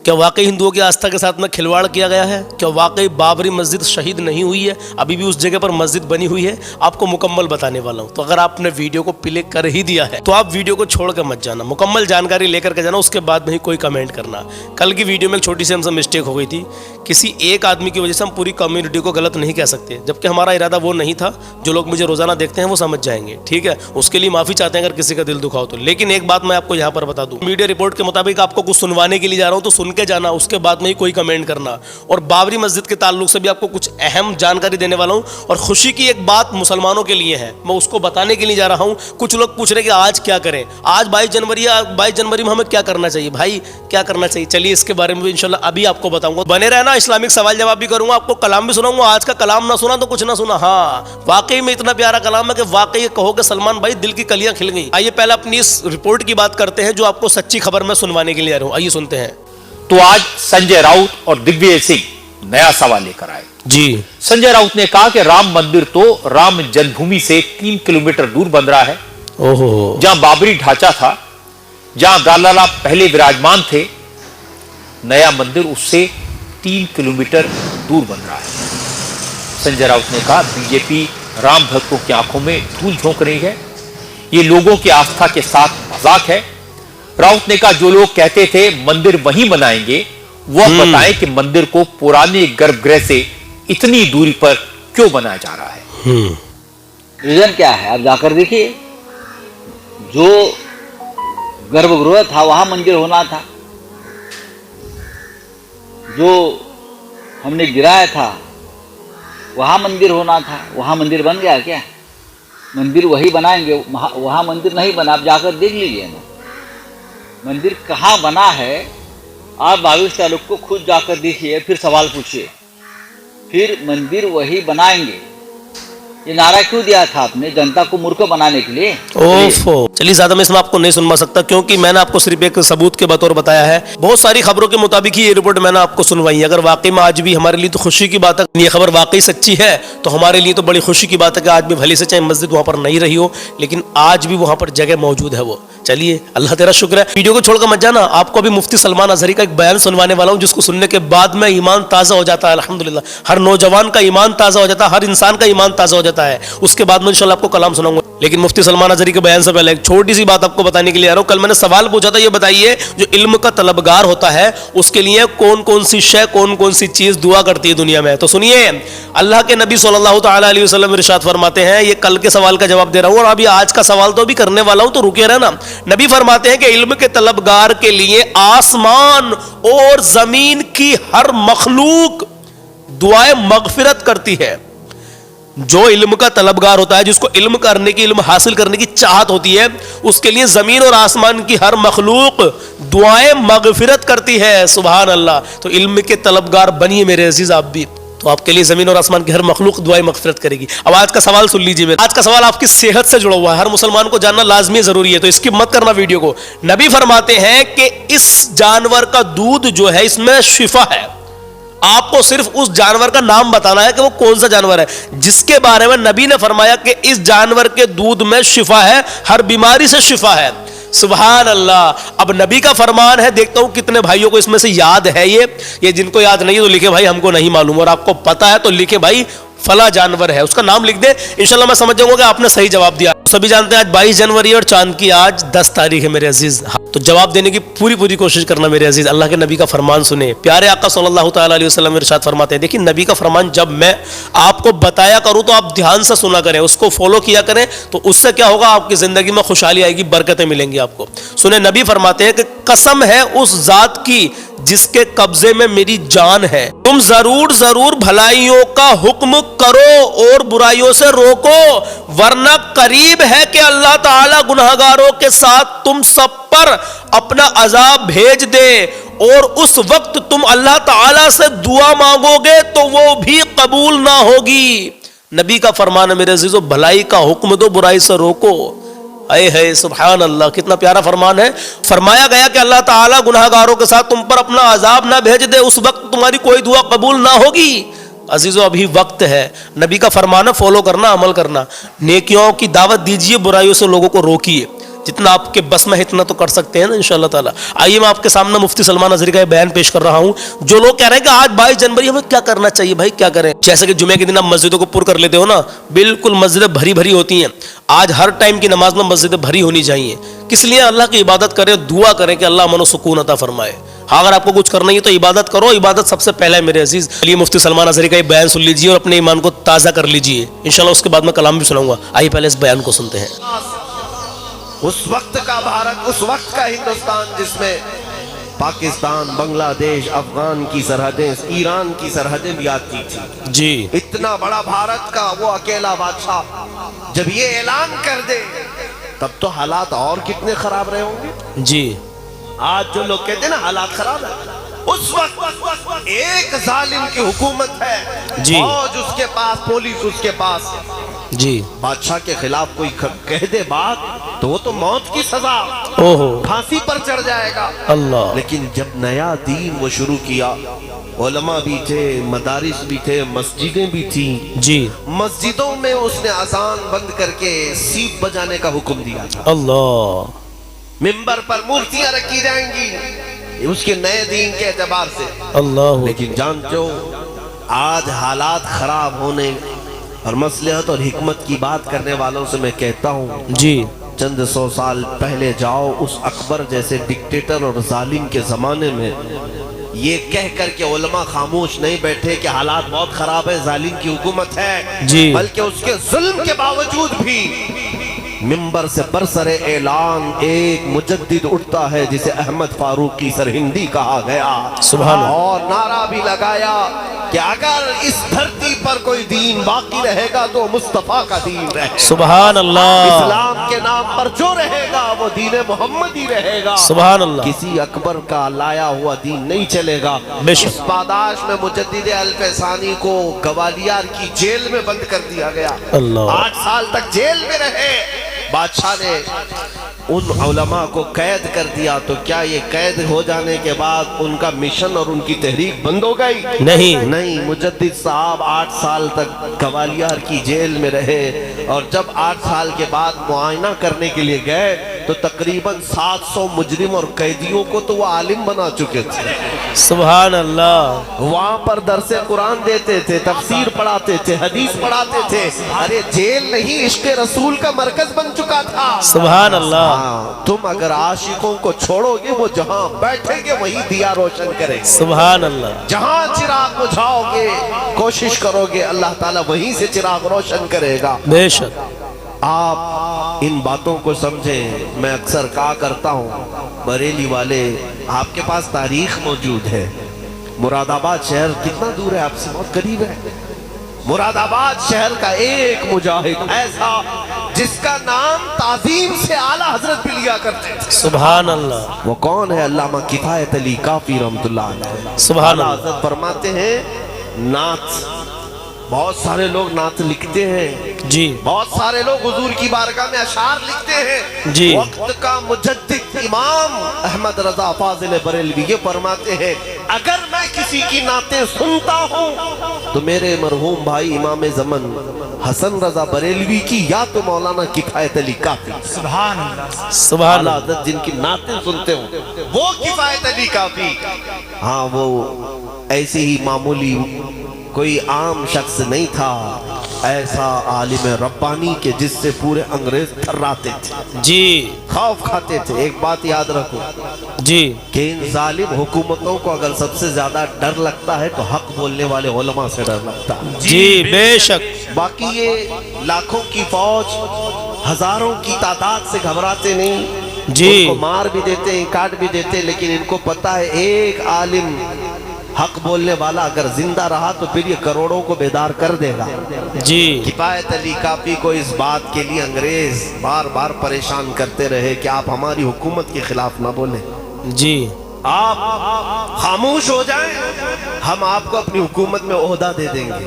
क्या वाकई हिंदुओं की आस्था के साथ में खिलवाड़ किया गया है? क्या वाकई बाबरी मस्जिद शहीद नहीं हुई है? अभी भी उस जगह पर मस्जिद बनी हुई है? आपको मुकम्मल बताने वाला हूँ। तो अगर आपने वीडियो को प्ले कर ही दिया है तो आप वीडियो को छोड़ कर मत जाना, मुकम्मल जानकारी लेकर के जाना, उसके बाद में ही कोई कमेंट करना। कल की वीडियो में एक छोटी सी हमसे मिस्टेक हो गई थी, किसी एक आदमी की वजह से हम पूरी कम्युनिटी को गलत नहीं कह सकते, जबकि हमारा इरादा वो नहीं था। जो लोग मुझे रोजाना देखते हैं वो समझ जाएंगे, ठीक है? उसके लिए माफी चाहते हैं अगर किसी का दिल दुखाओ तो। लेकिन एक बात मैं आपको यहाँ पर बता दूं, मीडिया रिपोर्ट के मुताबिक आपको कुछ सुनवाने के लिए जा रहा हूँ तो सुन के जाना, उसके बाद में ही कोई कमेंट करना। और बाबरी मस्जिद के ताल्लुक से भी आपको कुछ अहम जानकारी देने वाला हूँ। और खुशी की एक बात मुसलमानों के लिए है, मैं उसको बताने के लिए जा रहा हूँ। कुछ लोग पूछ रहे कि आज क्या करें, आज 22 जनवरी में हमें क्या करना चाहिए? भाई क्या करना चाहिए, चलिए इसके बारे में भी इंशाल्लाह अभी आपको बताऊंगा। बने रहना, इस्लामिक सवाल जवाब भी करूंगा, आपको कलाम भी सुनाऊंगा। आज का कलाम ना सुना तो कुछ ना सुना। हाँ, वाकई में इतना प्यारा कलाम है कि वाकई कहोगे सलमान भाई दिल की कलियां खिल गई। आइए पहले अपनी इस रिपोर्ट की बात करते हैं जो आपको सच्ची खबर में सुनवाने के लिए आ रहा हूं। आइए सुनते हैं। तो आज संजय राउत और दिग्विजय सिंह नया सवाल लेकर आए जी। संजय राउत ने कहा कि राम मंदिर तो राम जन्मभूमि से 3 किलोमीटर दूर बन रहा है। ओहो, जहां बाबरी ढांचा था, जहां दालाला पहले विराजमान थे, नया मंदिर उससे 3 किलोमीटर दूर बन रहा है। संजय राउत ने कहा बीजेपी राम भक्तों की आंखों में धूल झोंक रही है, ये लोगों की आस्था के साथ मजाक है। राउत ने कहा जो लोग कहते थे मंदिर वहीं बनाएंगे, वो अब बताएं कि मंदिर को पुराने गर्भगृह से इतनी दूरी पर क्यों बनाया जा रहा है। रीजन क्या है आप जाकर देखिए। जो गर्भगृह था वहां मंदिर होना था, जो हमने गिराया था वहां मंदिर होना था, वहां मंदिर बन गया क्या? मंदिर वही बनाएंगे, वहां मंदिर नहीं बना। आप जाकर देख लीजिए ना मंदिर कहाँ बना है। आप 22 तारीख को खुद जाकर देखिए, फिर सवाल पूछिए, फिर मंदिर वही बनाएंगे। ये नारा क्यों दिया था आपने? जनता को मूर्ख बनाने के लिए। ओफो, चलिए ज्यादा मैं इसमें आपको नहीं सुनवा सकता क्योंकि मैंने आपको सिर्फ एक सबूत के बतौर बताया है। बहुत सारी खबरों के मुताबिक ही ये रिपोर्ट मैंने आपको सुनवाई है। अगर वाकई में आज भी हमारे लिए तो खुशी की बात है, ये खबर वाकई सच्ची है तो हमारे लिए तो बड़ी खुशी की बात है कि आज भी भले से चाहे मस्जिद वहां पर नहीं रही हो, लेकिन आज भी वहां पर जगह मौजूद है। वो चलिए अल्लाह तेरा शुक्र है। वीडियो को छोड़कर मत जाना, आपको अभी मुफ्ती सलमान अजहरी का एक बयान सुनवाने वाला हूं जिसको सुनने के बाद में ईमान ताज़ा हो जाता है। अल्हम्दुलिल्लाह, हर नौजवान का ईमान ताज़ा हो जाता है, हर इंसान का ईमान ताज़ा हो जाता है। उसके बाद में इंशाल्लाह आपको कलाम सुनाऊंगा। लेकिन मुफ्ती सलमान अजहरी के बयान से पहले एक छोटी सी बात आपको बताने के लिए आ रहा हूं। कल मैंने सवाल पूछा था, ये बताइए जो इल्म का तलबगार होता है उसके लिए कौन कौन सी शय, कौन कौन सी चीज दुआ करती है दुनिया में? तो सुनिए, अल्लाह के नबी सल्लल्लाहु तआला अलैहि वसल्लम इरशाद फरमाते हैं, ये कल के सवाल का जवाब दे रहा हूं और अभी आज का सवाल तो अभी करने वाला हूं, तो रुके रहना। नबी फरमाते हैं कि इल्म के तलबगार के लिए आसमान और जमीन की हर मखलूक दुआए मगफिरत करती है। जो इल्म का तलबगार होता है, जिसको इल्म करने की, इल्म हासिल करने की चाहत होती है, उसके लिए जमीन और आसमान की हर मखलूक दुआएं मगफिरत करती है। सुभान अल्लाह। तो इल्म के तलबगार बनिए मेरे अजीज आप भी, तो आपके लिए जमीन और आसमान की हर मखलूक दुआएं मगफिरत करेगी। अब आज का सवाल सुन लीजिए। आज का सवाल आपकी सेहत से जुड़ा हुआ है, हर मुसलमान को जानना लाजमी जरूरी है, तो इसकी मत करना वीडियो को। नबी फरमाते हैं कि इस जानवर का दूध जो है इसमें शिफा है। आपको सिर्फ उस जानवर का नाम बताना है कि वो कौन सा जानवर है जिसके बारे में नबी ने फरमाया कि इस जानवर के दूध में शिफा है, हर बीमारी से शिफा है। सुभान अल्लाह। अब नबी का फरमान है, देखता हूं कितने भाइयों को इसमें से याद है। ये जिनको याद नहीं है तो लिखे भाई हमको नहीं मालूम, और आपको पता है तो लिखे भाई फला जानवर है, उसका नाम लिख दे, इंशाल्लाह मैं समझ जाऊंगा कि आपने सही जवाब दिया। सभी जानते हैं आज 22 जनवरी और चांद की आज 10 तारीख है मेरे अजीज। तो जवाब देने की पूरी कोशिश करना मेरे अजीज। अल्लाह के नबी का फरमान सुने, प्यारे आका सल्लल्लाहु तआला अलैहि वसल्लम इरशाद फरमाते हैं। देखिए नबी का फरमान जब मैं आपको बताया करूं तो आप ध्यान से सुना करें, उसको फॉलो किया करें, तो उससे क्या होगा, आपकी जिंदगी में खुशहाली आएगी, बरकतें मिलेंगी आपको। सुने, नबी फरमाते हैं कि कसम है उस जात की जिसके कब्जे में मेरी जान है, तुम जरूर भलाइयों का हुक्म करो और बुराइयों से रोको, वरना करीब है कि अल्लाह ताला गुनहगारों के साथ तुम सब पर अपना अजाब भेज दे, और उस वक्त तुम अल्लाह ताला से दुआ मांगोगे तो वो भी कबूल ना होगी। नबी का फरमान है मेरे अजीजों, भलाई का हुक्म दो, बुराई से रोको। आए है सुभान अल्लाह, कितना प्यारा फरमान है। फरमाया गया कि अल्लाह ताला गुनहगारों के साथ तुम पर अपना अजाब ना भेज दे, उस वक्त तुम्हारी कोई दुआ कबूल ना होगी। अजीजों अभी वक्त है, नबी का फरमान है फॉलो करना, अमल करना, नेकियों की दावत दीजिए, बुराइयों से लोगों को रोकिए। जितना आपके बस में है इतना तो कर सकते हैं ना इंशाअल्लाह ताला। आइए मैं आपके सामने मुफ्ती सलमान अजहरी का बयान पेश कर रहा हूँ। जो लोग कह रहे हैं कि आज 22 जनवरी हमें क्या करना चाहिए, भाई क्या करें? जैसे कि जुमे के दिन आप मस्जिदों को पुर कर लेते हो ना, बिल्कुल मस्जिदें भरी भरी होती हैं। आज हर टाइम की नमाज में मस्जिदें भरी होनी चाहिए। किस लिए? अल्लाह की इबादत करें, दुआ करें कि अल्लाह मनो सुकून अता फरमाए। हाँ, अगर आपको कुछ करना ही है तो इबादत करो, इबादत सबसे पहले है मेरे अजीज। चलिए मुफ्ती सलमान अजहरी का ये बयान सुन लीजिए और अपने ईमान को ताज़ा कर लीजिए। इंशाल्लाह उसके बाद मैं कलाम भी सुनाऊंगा। आइए पहले इस बयान को सुनते हैं। उस वक्त का भारत, उस वक्त का हिंदुस्तान जिसमें पाकिस्तान, बांग्लादेश, अफगान की सरहदें, ईरान की सरहदें भी आती थी। जी, इतना बड़ा भारत का वो अकेला बादशाह जब ये ऐलान कर दे तब तो हालात और कितने खराब रहे होंगे। जी, आज जो लोग कहते हैं ना हालात खराब है, उस वक्त एक जालिम की हुकूमत है, जी। फौज उसके पास, पुलिस उसके पास, जी, बादशाह के खिलाफ कोई कह दे बात तो वो तो मौत की सजा, ओहो फांसी पर चढ़ जाएगा। अल्लाह। लेकिन जब नया दीन वो शुरू किया, उलमा भी थे, मदारिस भी थे, मस्जिदें भी थी। जी, मस्जिदों में उसने अजान बंद करके सीप बजाने का हुक्म दिया था। अल्लाह। मिंबर पर मूर्तियां रखी जाएंगी उसके नए दीन के एतबार से। अल्लाह। लेकिन जानते हो आज हालात खराब होने और मसलहत और हिकमत की बात करने वालों से मैं कहता हूँ, जी, चंद 100 साल पहले जाओ, उस अकबर जैसे डिक्टेटर और जालिम के जमाने में ये कह कर के उलमा खामोश नहीं बैठे कि हालात बहुत खराब है, जालिम की हुकूमत है, जी। बल्कि उसके जुल्म के बावजूद भी मिंबर से बरसरे ऐलान एक मुजद्दिद उठता है जिसे अहमद फारूकी सरहिंदी कहा गया, सुभान अल्लाह। और नारा भी लगाया कि अगर इस धरती पर कोई दीन बाकी रहेगा तो मुस्तफा का दीन रहेगा। सुभान अल्लाह। इस्लाम के नाम पर जो रहेगा वो दीन मोहम्मद ही रहेगा। सुभान अल्लाह। किसी अकबर का लाया हुआ दीन नहीं चलेगा। बेशक। इस पादाश में मुजद्दिद अल-फैसानी को ग्वालियर की जेल में बंद कर दिया गया। अल्लाह। 8 साल तक जेल में रहे। बादशाह ने उन उलमा को कैद कर दिया, तो क्या ये कैद हो जाने के बाद उनका मिशन और उनकी तहरीक बंद हो गई? नहीं, मुजद्दिद साहब 8 साल तक ग्वालियर की जेल में रहे, और जब 8 साल के बाद मुआयना करने के लिए गए तो तकरीबन 700 मुजरिम और कैदियों को तो वो आलिम बना चुके थे। सुभान अल्लाह। वहां पर दरसे कुरान देते थे, तफसीर पढ़ाते थे, हदीस पढ़ाते थे। अरे जेल नहीं, इश्क रसूल का मरकज बन चुका था। सुभान अल्लाह। हाँ, तुम अगर आशिकों को छोड़ोगे वो जहां बैठेंगे वही दिया रोशन करेंगे। सुभान अल्लाह। जहां चिराग बुझाओगे, कोशिश करोगे, अल्लाह ताला वहीं से चिराग रोशन करेगा। बेशक। आप इन बातों को समझें। मैं अक्सर कहा करता हूँ, बरेली वाले आपके पास तारीख मौजूद है। मुरादाबाद शहर कितना दूर है आपसे? बहुत करीब है। मुरादाबाद शहर का एक मुजाहिद ऐसा जिसका नाम ताजीम से आला हजरत भी लिया करते थे। सुभान अल्लाह। वो कौन है? अल्लामा किफायत अली काफी रहमतुल्लाह अलैह। सुभान आला अल्लाह। हजरत फरमाते हैं, नात बहुत सारे लोग नात लिखते हैं, जी, बहुत सारे लोग हुजूर की बारगाह में अशार लिखते हैं। जी। वक्त का मुजद्दिद इमाम अहमद रजा फाजिल बरेलवी ये फरमाते हैं, अगर मैं किसी की नातें सुनता हूँ तो मेरे मरहूम भाई इमाम ज़मन हसन रजा बरेलवी की, या तो मौलाना किफायत अली काफी। सुभान अल्लाह। आला हज़रत जिनकी नातें सुनते हो वो किफायत अली काफी। हाँ, वो ऐसे ही मामूली कोई आम शख्स नहीं था, ऐसा आलिम रब्बानी के जिससे पूरे अंग्रेज थर्राते थे, जी, खौफ खाते थे। एक बात याद रखो जी, कि इन जालिम हुकूमतों को अगर सबसे ज्यादा डर लगता है तो हक बोलने वाले उलमा से डर लगता है। जी, बेशक। बाकी ये लाखों की फौज, हजारों की तादाद से घबराते नहीं। जी। उनको मार भी देते हैं, काट भी देते हैं, लेकिन इनको पता है एक आलिम हक बोलने वाला अगर जिंदा रहा तो फिर ये करोड़ों को बेदार कर देगा। जी, किफायत अली काफी को इस बात के लिए अंग्रेज बार बार परेशान करते रहे कि आप हमारी हुकूमत के खिलाफ ना बोले, जी, आप खामोश हो जाएं, हम आपको अपनी हुकूमत में ओहदा दे देंगे,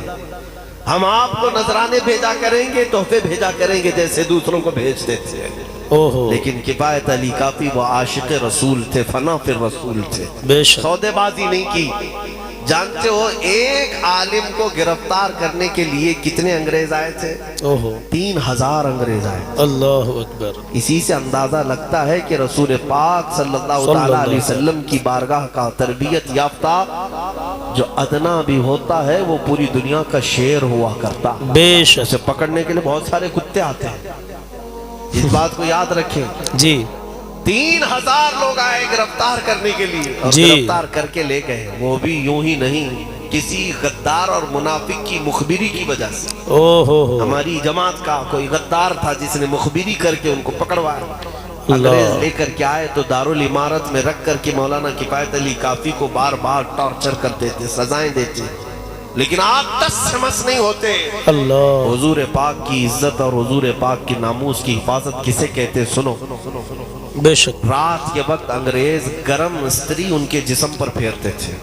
हम आपको नजराने भेजा करेंगे, तोहफे भेजा करेंगे जैसे दूसरों को भेज देते हैं। ओहो। लेकिन किफायत अली काफी वो आशिक रसूल थे, फना फिर रसूल थे। बेशक। सौदेबाजी नहीं की। जानते हो एक आलिम को गिरफ्तार करने के लिए कितने अंग्रेज आए थे? ओहो 3000 अंग्रेज आए। अल्लाह अकबर। इसी से अंदाजा लगता है कि रसूल पाक सल्लल्लाहु ताला अलैहि वसल्लम की बारगाह का तरबियत याफ्ता जो अदना भी होता है वो पूरी दुनिया का शेर हुआ करता। बेशक उसे पकड़ने के लिए बहुत सारे कुत्ते आते हैं, इस बात को याद रखें। जी 3000 लोग आए गिरफ्तार करने के लिए और जी। गिरफ्तार करके ले गए, वो भी यूं ही नहीं, किसी गद्दार और मुनाफिक की मुखबिरी की वजह से। ओहो हो हमारी जमात का कोई गद्दार था जिसने मुखबिरी करके उनको पकड़वाया। अल्लाह। अंग्रेज लेकर के आए तो दारुल इमारत में रख करके मौलाना किफायत अली काफी को बार बार टॉर्चर करते थे, सजाएं देते, लेकिन आप तस्मस नहीं होते। अल्लाह। हुजूर पाक की इज्जत और हुजूर पाक की नामूस की हिफाजत किसे कहते? सुनो, बेशक। रात के वक्त अंग्रेज गरम स्त्री उनके जिस्म पर फेरते थे।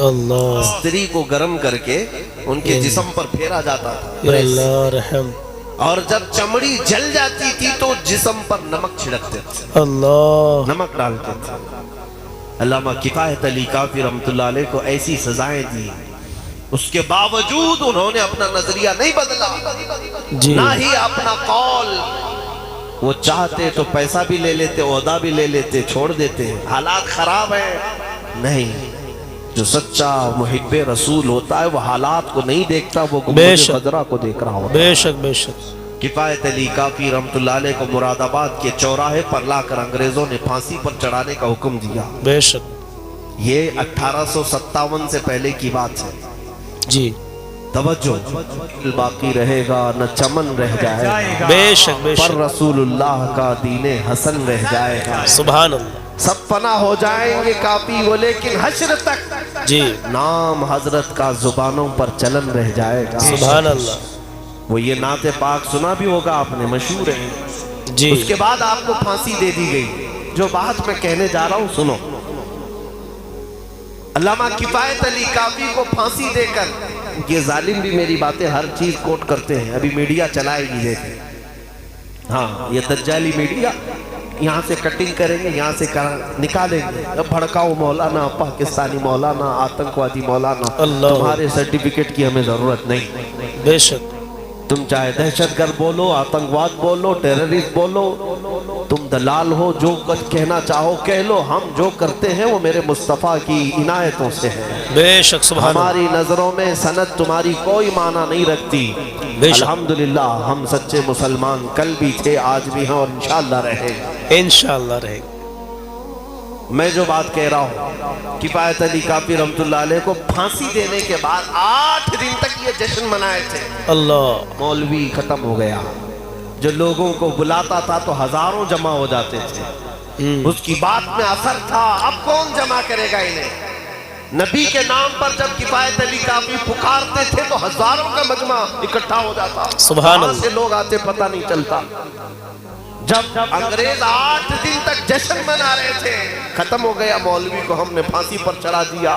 अल्लाह स्त्री को गरम करके उनके जिस्म पर फेरा जाता था, या अल्लाह रहम। और जब चमड़ी जल जाती थी तो जिस्म पर नमक छिड़कते थे, अल्लाह। नमक डालते थे। अल्लामा किफायत अली काफी रहमतुल्लाह अलैह को ऐसी सजाएं दी, उसके बावजूद उन्होंने अपना नजरिया नहीं बदला, जी ना ही अपना कौल। वो चाहते तो पैसा भी ले लेते, ओहदा भी ले लेते, छोड़ देते, हालात खराब है। नहीं, जो सच्चा मुहिब्बे रसूल होता है वो हालात को नहीं देखता, वो बेशक। खदरा को देख रहा होता है। बेशक बेशक। किफायत अली काफी रहमतुल्लाह अलैह को मुरादाबाद के चौराहे पर लाकर अंग्रेजों ने फांसी पर चढ़ाने का हुक्म दिया। बेशक। ये 1857 से पहले की बात है। जी तवज्जो, बाकी रहेगा न चमन रह जाएगा, बेशक पर बेशक। रसूलुल्लाह का दीने हसन रह जाएगा। सुभान अल्लाह। सब फना हो जाएंगे काफी वो, लेकिन हश्र तक जी नाम हजरत का जुबानों पर चलन रह जाएगा। सुभान अल्लाह। वो ये नाते पाक सुना भी होगा आपने, मशहूर है। जी उसके बाद आपको फांसी दे दी गई। जो बात मैं कहने जा रहा हूं सुनो। अल्लामा किफायत अली काफी को फांसी देकर, ये जालिम भी मेरी बातें हर चीज कोट करते हैं, अभी मीडिया चलाएगी देखे। हाँ, ये दज्जाली मीडिया यहाँ से कटिंग करेंगे, यहाँ से निकालेंगे। अब भड़काओ मौलाना, पाकिस्तानी मौलाना, आतंकवादी मौलाना, अल्लाह। तुम्हारे सर्टिफिकेट की हमें जरूरत नहीं। बेशक। तुम चाहे दहशतगर्द बोलो, आतंकवाद बोलो, टेररिस्ट बोलो, तुम दलाल हो, जो कुछ कहना चाहो कह लो। हम जो करते हैं वो मेरे मुस्तफ़ा की इनायतों से है। बेशक। सुभान अल्लाह। हमारी नजरों में सनद तुम्हारी कोई माना नहीं रखती। बेशक। अल्हम्दुलिल्लाह हम सच्चे मुसलमान कल भी थे, आज भी हैं और इंशाअल्लाह रहेंगे। इंशाअल्लाह रहेगा। मैं जो बात कह रहा हूँ, किफायत अली काफी रहमतुल्लाह अलैह को फांसी देने के बाद 8 दिन तक ये जश्न मनाए थे। अल्लाह। मौलवी खत्म हो गया, जो लोगों को बुलाता था तो हजारों जमा हो जाते थे, उसकी बात में असर था। अब कौन जमा करेगा इन्हें? नबी के नाम पर जब किफायत अली काफी पुकारते थे तो हजारों का मजमा इकट्ठा हो जाता। सुभान कहां अल्लाह। से लोग आते पता नहीं चलता। जब अंग्रेज 8 दिन तक जश्न मना रहे थे, खत्म हो गया, मौलवी को हमने फांसी पर चढ़ा दिया।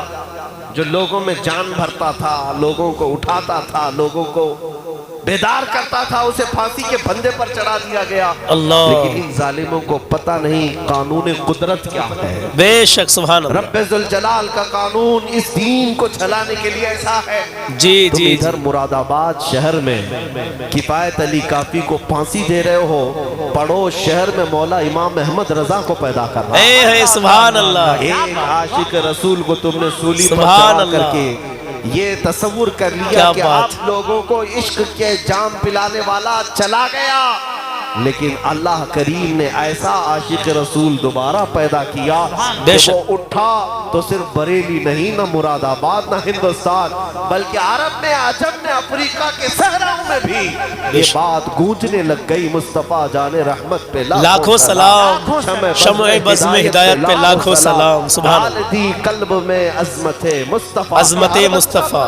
जो लोगों में जान भरता था, लोगों को उठाता था, लोगों को बेदार करता था, उसे फांसी के फंदे पर चढ़ा दिया गया। अल्लाह। लेकिन इन जालिमों को पता नहीं कानून कुदरत क्या है। बेशक। सुभान अल्लाह। रब्बे जुल जलाल का कानून इस दीन को चलाने के लिए ऐसा है। जी तुम जी इधर मुरादाबाद शहर में किफायत अली काफी को फांसी दे रहे हो, पड़ोस शहर में मौला इमाम अहमद रजा को पैदा कर रहा है। सुभान अल्लाह। एक आशिक रसूल को तुमने सूली पर सुभान चढ़ा अल्लाह। करके ये तस्वुर कर लिया क्या कि बात। आप लोगों को इश्क के जाम पिलाने वाला चला गया, लेकिन अल्लाह करीम ने ऐसा आशिक रसूल दोबारा पैदा किया कि वो उठा तो सिर्फ बरेली नहीं, न मुरादाबाद, न हिंदुस्तान, बल्कि अरब में, आजम में, अफ्रीका के सहराओं में भी ये बात गूंजने लग गई। मुस्तफा जाने रहमत पे लाखों सलाम, शम्ए बज़्म में हिदायत पे लाखों सलाम। सुभान अल्लाह। दी कल्ब में अज़मत मुस्तफा, अज़मत मुस्तफा,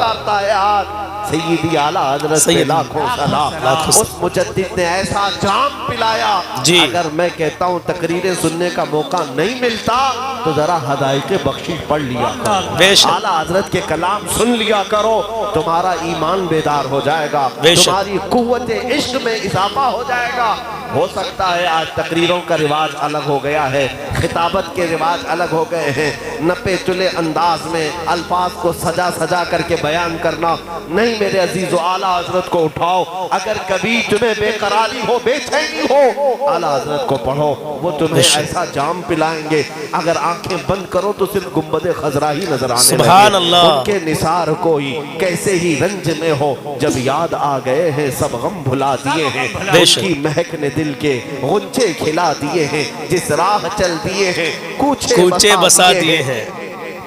सय्यदी आला हज़रत पे लाखों सलाम। उस मुजद्दिद ने ऐसा जाम पिलाया जी। अगर मैं कहता हूँ तकरीरें सुनने का मौका नहीं मिलता तो जरा हदायत बख्शिश पढ़ लिया करो, आला हजरत के कलाम सुन लिया करो, तुम्हारा ईमान बेदार हो जाएगा, तुम्हारी कुव्वत इश्क में इजाफा हो जाएगा। हो सकता है आज तकरीरों का रिवाज अलग हो गया है, خطابت کے رواج الگ ہو گئے ہیں، نپے تلے انداز میں الفاظ کو سجا سجا کر کے بیان کرنا نہیں میرے عزیز و اعلیٰ حضرت کو اٹھاؤ. اگر کبھی تمہیں بے قراری ہو، بے چینی ہو، اعلیٰ حضرت کو پڑھو، وہ تمہیں ایسا جام پلائیں گے اگر آنکھیں بند کرو تو صرف گنبد خضرا ہی نظر آنے لگے. سبحان اللہ. ان کے نثار کوئی کیسے ہی رنج میں ہو، جب یاد آ گئے ہیں سب غم بھلا دیے ہیں. ان کی مہک نے دل کے غنچے کھلا دیے ہیں، جس راہ چل دیے ہیں کوچے بسا دیے ہیں.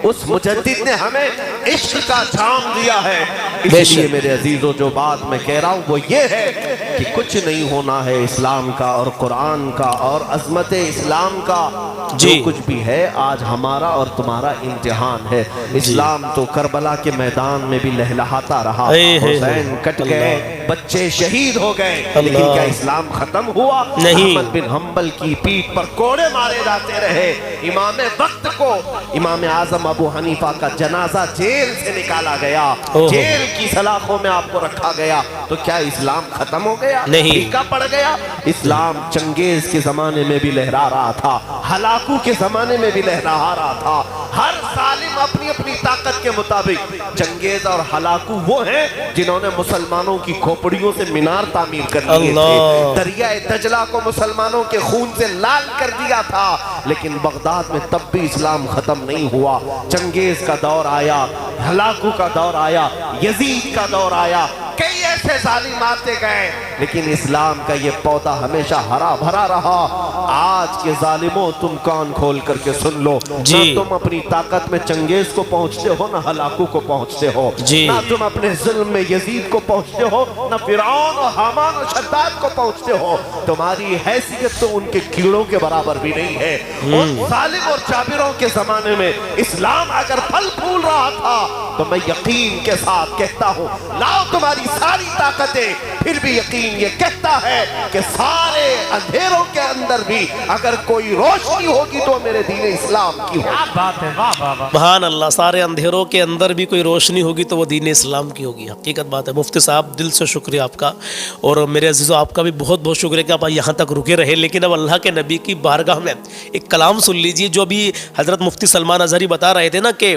اس مجدد نے ہمیں عشق کا جام دیا ہے. اس لیے میرے عزیزو جو بات میں کہہ رہا ہوں وہ یہ ہے کہ کچھ نہیں ہونا ہے اسلام کا اور قرآن کا اور عظمت اسلام کا. جو کچھ بھی ہے آج ہمارا اور تمہارا امتحان ہے. اسلام تو کربلا کے میدان میں بھی لہلہاتا رہا، حسین کٹ گئے، بچے شہید ہو گئے، لیکن کیا اسلام ختم ہوا؟ احمد بن حنبل کی پیٹھ پر کوڑے مارے جاتے رہے. امام وقت کو امام اعظم ابو حنیفہ کا جنازہ جیل سے نکالا گیا، جیل کی سلاخوں میں آپ کو رکھا گیا. تو کیا اسلام ختم ہو گیا؟ پھیکا پڑ گیا؟ اسلام چنگیز کے زمانے میں بھی لہرا رہا تھا، ہلاکو کے زمانے میں بھی لہرا رہا تھا. ہر ظالم اپنی اپنی طاقت کے مطابق. چنگیز اور ہلاکو وہ ہیں جنہوں نے مسلمانوں کی کھوپڑیوں سے مینار تعمیر کر لیے تھے، دریائے دجلہ کو مسلمانوں کے خون سے لال کر دیا تھا. لیکن بغداد میں تب بھی اسلام ختم نہیں ہوا. چنگیز کا دور آیا، ہلاکو کا دور آیا، یزید کا دور آیا، کئی ایسے ظالم آتے گئے، لیکن اسلام کا یہ پودا ہمیشہ ہرا بھرا رہا. آج کے ظالموں تم کان کھول کر کے سن لو، نہ تم اپنی طاقت میں چنگیز کو پہنچتے ہو، نہ ہلاکو کو پہنچتے ہو، نہ تم اپنے ظلم میں یزید کو پہنچتے ہو، نہ فرعون اور حامان اور شداد کو پہنچتے ہو. تمہاری حیثیت تو ان کے کیڑوں کے برابر بھی نہیں ہے. ان ظالم اور جابروں کے زمانے میں اسلام اگر پھل پھول رہا تھا تو میں یقین کے ساتھ کہتا ہوں لاؤ تمہاری ساری طاقتیں، پھر بھی یقین یہ کہتا ہے کہ سارے اندھیروں کے اندر بھی اگر کوئی روشنی ہوگی تو میرے دین اسلام کی ہوگی. سبحان اللہ. سارے اندھیروں کے اندر بھی کوئی روشنی ہوگی تو وہ دین اسلام کی ہوگی. حقیقت بات ہے. مفتی صاحب دل سے شکریہ آپ کا، اور میرے عزیزو آپ کا بھی بہت بہت شکریہ کہ آپ یہاں تک رکے رہے. لیکن اب اللہ کے نبی کی بارگاہ میں ایک کلام سن لیجیے جو بھی حضرت مفتی سلمان اظہری بتا رہے تھے نا کہ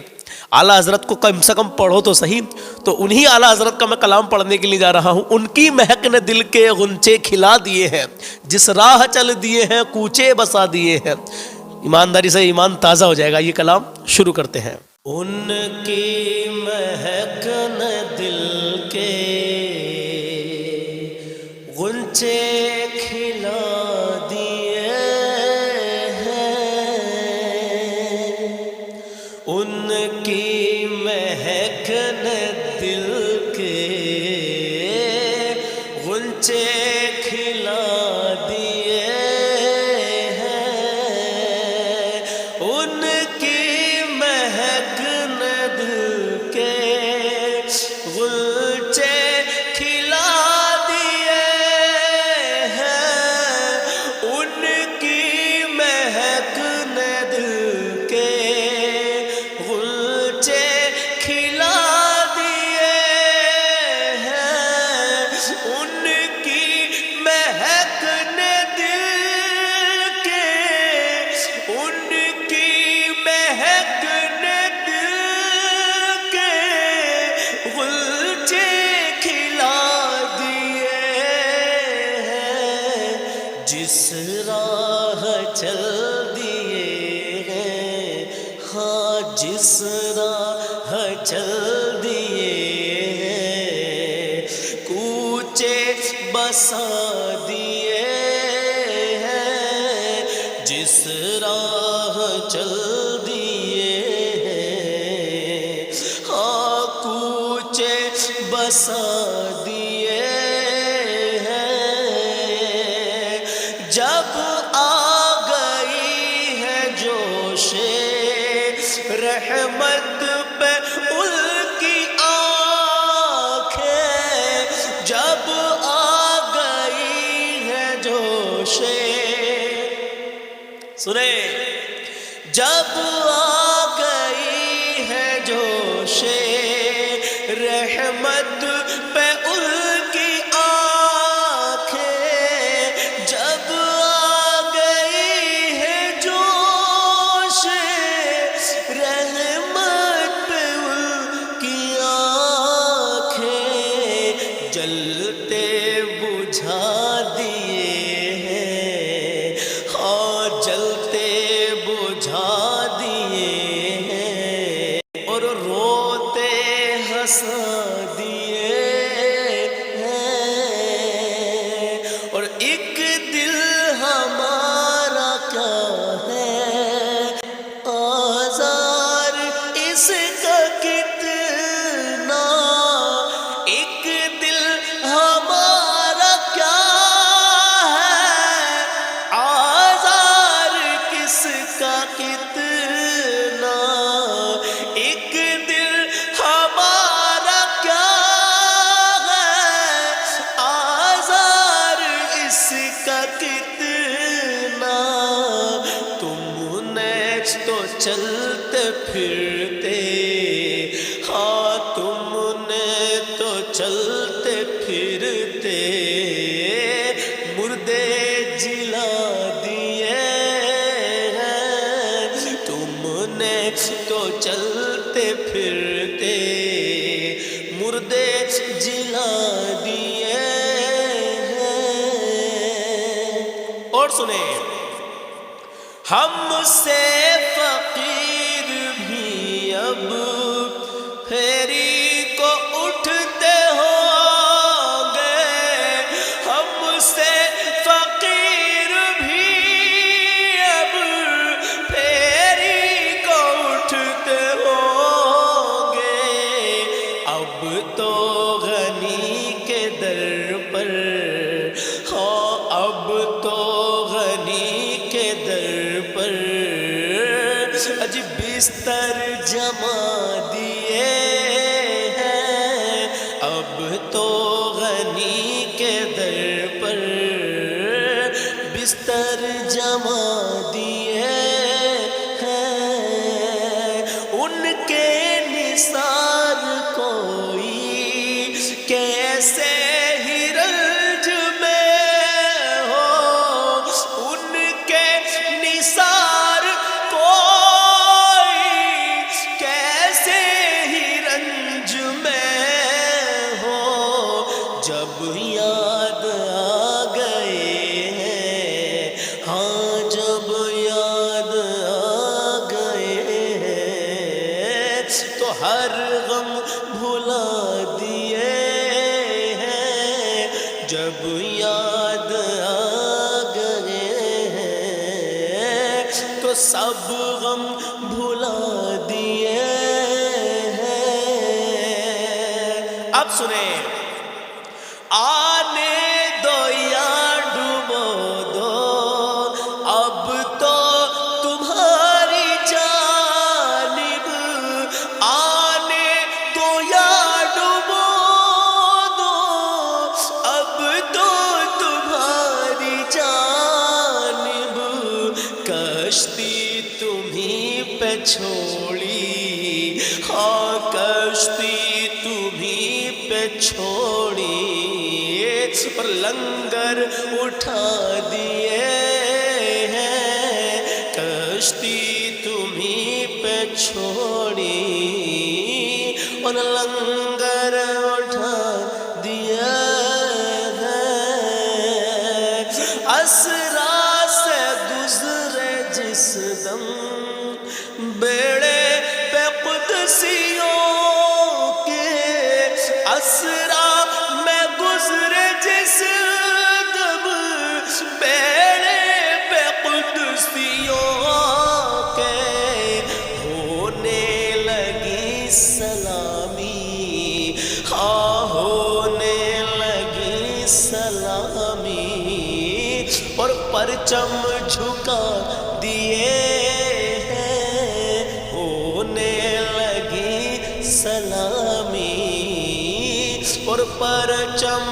اعلیٰ حضرت کو کم سے کم پڑھو تو صحیح. تو انہی اعلیٰ حضرت کا میں کلام پڑھنے کے لیے جا رہا ہوں. ان کی مہک نے دل کے غنچے کھلا دیے ہیں، جس راہ چل دیے ہیں کوچے بسا دیے ہیں. ایمانداری سے ایمان تازہ ہو جائے گا. یہ کلام شروع کرتے ہیں. ان کی مہک نے دل کے غنچے کھلا دیے ہیں، ان کی مہک نے دل کے غنچے کھلا دیے ہیں، ان کی مہک نے دل کے غنچے کھلا دیے ہیں، ان کی مہک نے دل کے غنچے کھلا دیے ہیں، ان کی مہک نے دل کے، ان کی مہک نے دل کے غنچے کھلا دیے ہیں، جس راہ چل دیے ہیں، ہاں جس راہ چل دیے ہیں، کوچے بسا دیے ہیں، جس راہ چل دیے ہیں، ہاں کوچے بسا دیے ہیں. جب آ گئی ہے جوش رحمت پہ ان کی آنکھیں، جب آ گئی ہے جوش، سنے، جب آ گئی ہے جوش رحمت پہ ان کی آنکھیں، جب آ گئی ہے جوش بسا دیے ہیں، اور ایک دل ہمارا کیا ہے آزار اس کا کتنا، ایک دل ہمارا کیا ہے آزار کس کا کتنا، ایک دل ہمارا کیا ہے آزار اس کا کتنا، تم نے تو چلتے پھرتے، ہاں تم نے تو چلتے پھرتے مردے جلا دیے ہیں، تم نے تو چلتے پھرتے مردے جلا دیے ہیں۔ اور سنیں، ہم سے فقیر بھی اب پھیری کو اٹھتے ہوں گے، ہم سے فقیر بھی اب پھیری کو اٹھتے ہوں گے، اب تو غنی کے در پر، ہاں اب تو غنی کے در پر اج بستر جما دیے ہیں، اب تو غنی کے در پر بستر جما دیے ہیں، ان کے نثار کوئی کیسے ہی رنج میں ہو، ان کے نثار کوئی کیسے ہی رنج میں ہو، جب یاد آ گئے ہیں، ہاں جب یاد آ گئے ہیں تو ہر غم بھلا دیے ہیں، جب یاد آ گئے ہیں تو سب غم بھلا دیے ہیں۔ اب سنیں، آنے دو یا ڈبو دو اب تو تمہاری جانب، آنے دو یا ڈبو دو اب تو تمہاری جانب، کشتی تمہیں پہ چھوڑی، ہاں کشتی تمہیں پہ چھوڑی، اور لنگر اٹھا دیے ہیں، کشتی تمہیں پہ چھوڑی اور لنگر اٹھا دیا ہے، اسرا سے گزرے جس دم بیڑے پہ قدسیوں کے، اسرا میں گزرے جس دم بیڑے پہ قدسیوں کے، ہونے لگی سلامی، ہاں ہونے لگی سلامی، اور پرچم جھکا دیے ہیں، ہونے لگی سلامی اور پرچم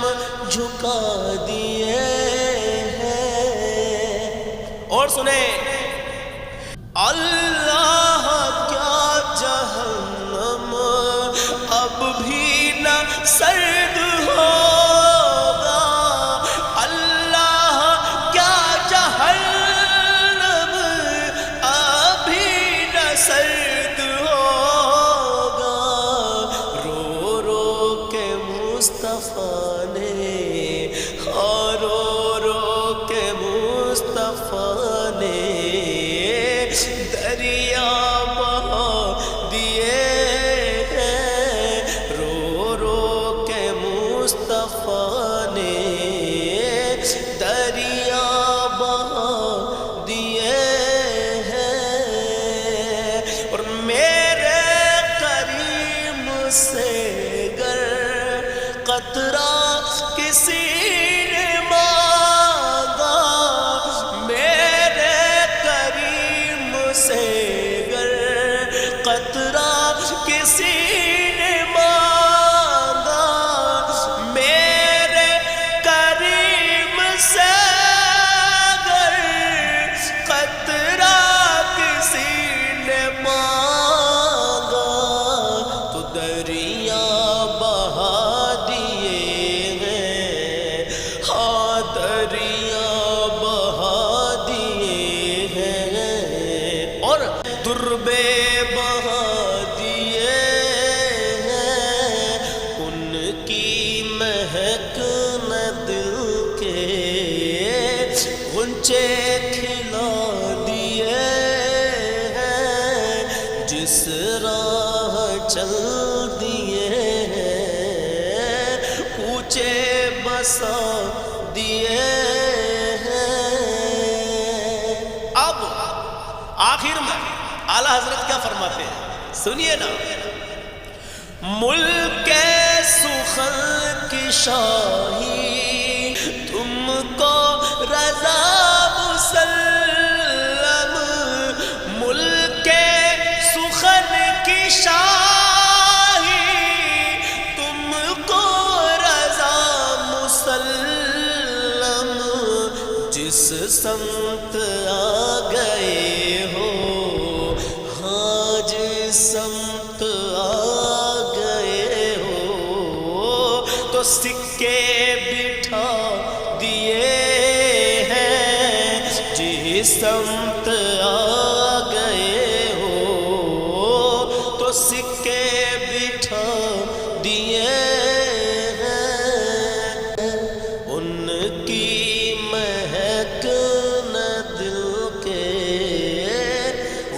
جھکا دیے ہیں۔ اور سنیں، اللہ کیا جہنم اب بھی نہ سرد ہوگا، اللہ کیا جہنم ابھی نہ سرد ہوگا، رو رو کے مصطفیٰ نے، رو رو کے مصطفیٰ نے دریا بہا دیے ہیں، رو کسی نے مانگا میرے کریم سے گر قطرہ کسی نے مانگا تو دریا بہا دیے ہیں ہاں دریا بہا دیے ہیں اور تربے بہا دیے ہیں ان کی مہک نہ دل کے غنچے کھلا دیے ہیں جس راہ چل دیے ہیں اونچے بسا دیے ہیں۔ اب آخر میں اعلیٰ حضرت کیا فرماتے ہیں سنیے نا، ملک سخن کی شاہی تم کو رضا مسلم، ملک سخن کی شاہی تم کو رضا مسلم، جس سمت آ گئے ہو ہاں جس سمت آ گئے ہو تو سکے بٹھا دیے ہیں، جس سمت آ گئے ہو تو سکے بٹھا دیے ہیں، ان کی مہک نہ دل کے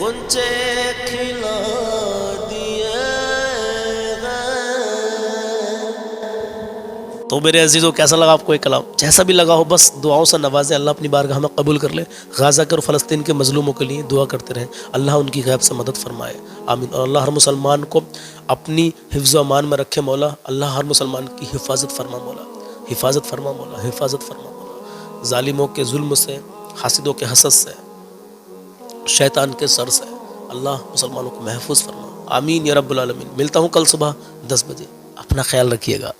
غنچے کھلا دیے ہیں۔ تو میرے عزیزوں کیسا لگا آپ کو یہ کلام؟ جیسا بھی لگا ہو بس دعاؤں سے نوازیں، اللہ اپنی بارگاہ میں قبول کر لے۔ غزہ کے اور فلسطین کے مظلوموں کے لیے دعا کرتے رہیں، اللہ ان کی غیب سے مدد فرمائے، آمین۔ اور اللہ ہر مسلمان کو اپنی حفظ و امان میں رکھے مولا، اللہ ہر مسلمان کی حفاظت فرما مولا، حفاظت فرما مولا، حفاظت فرما مولا، ظالموں کے ظلم سے، حاسدوں کے حسد سے، شیطان کے سر سے اللہ مسلمانوں کو محفوظ فرما، آمین یا رب العالمین۔ ملتا ہوں کل صبح 10 بجے، اپنا خیال رکھیے گا۔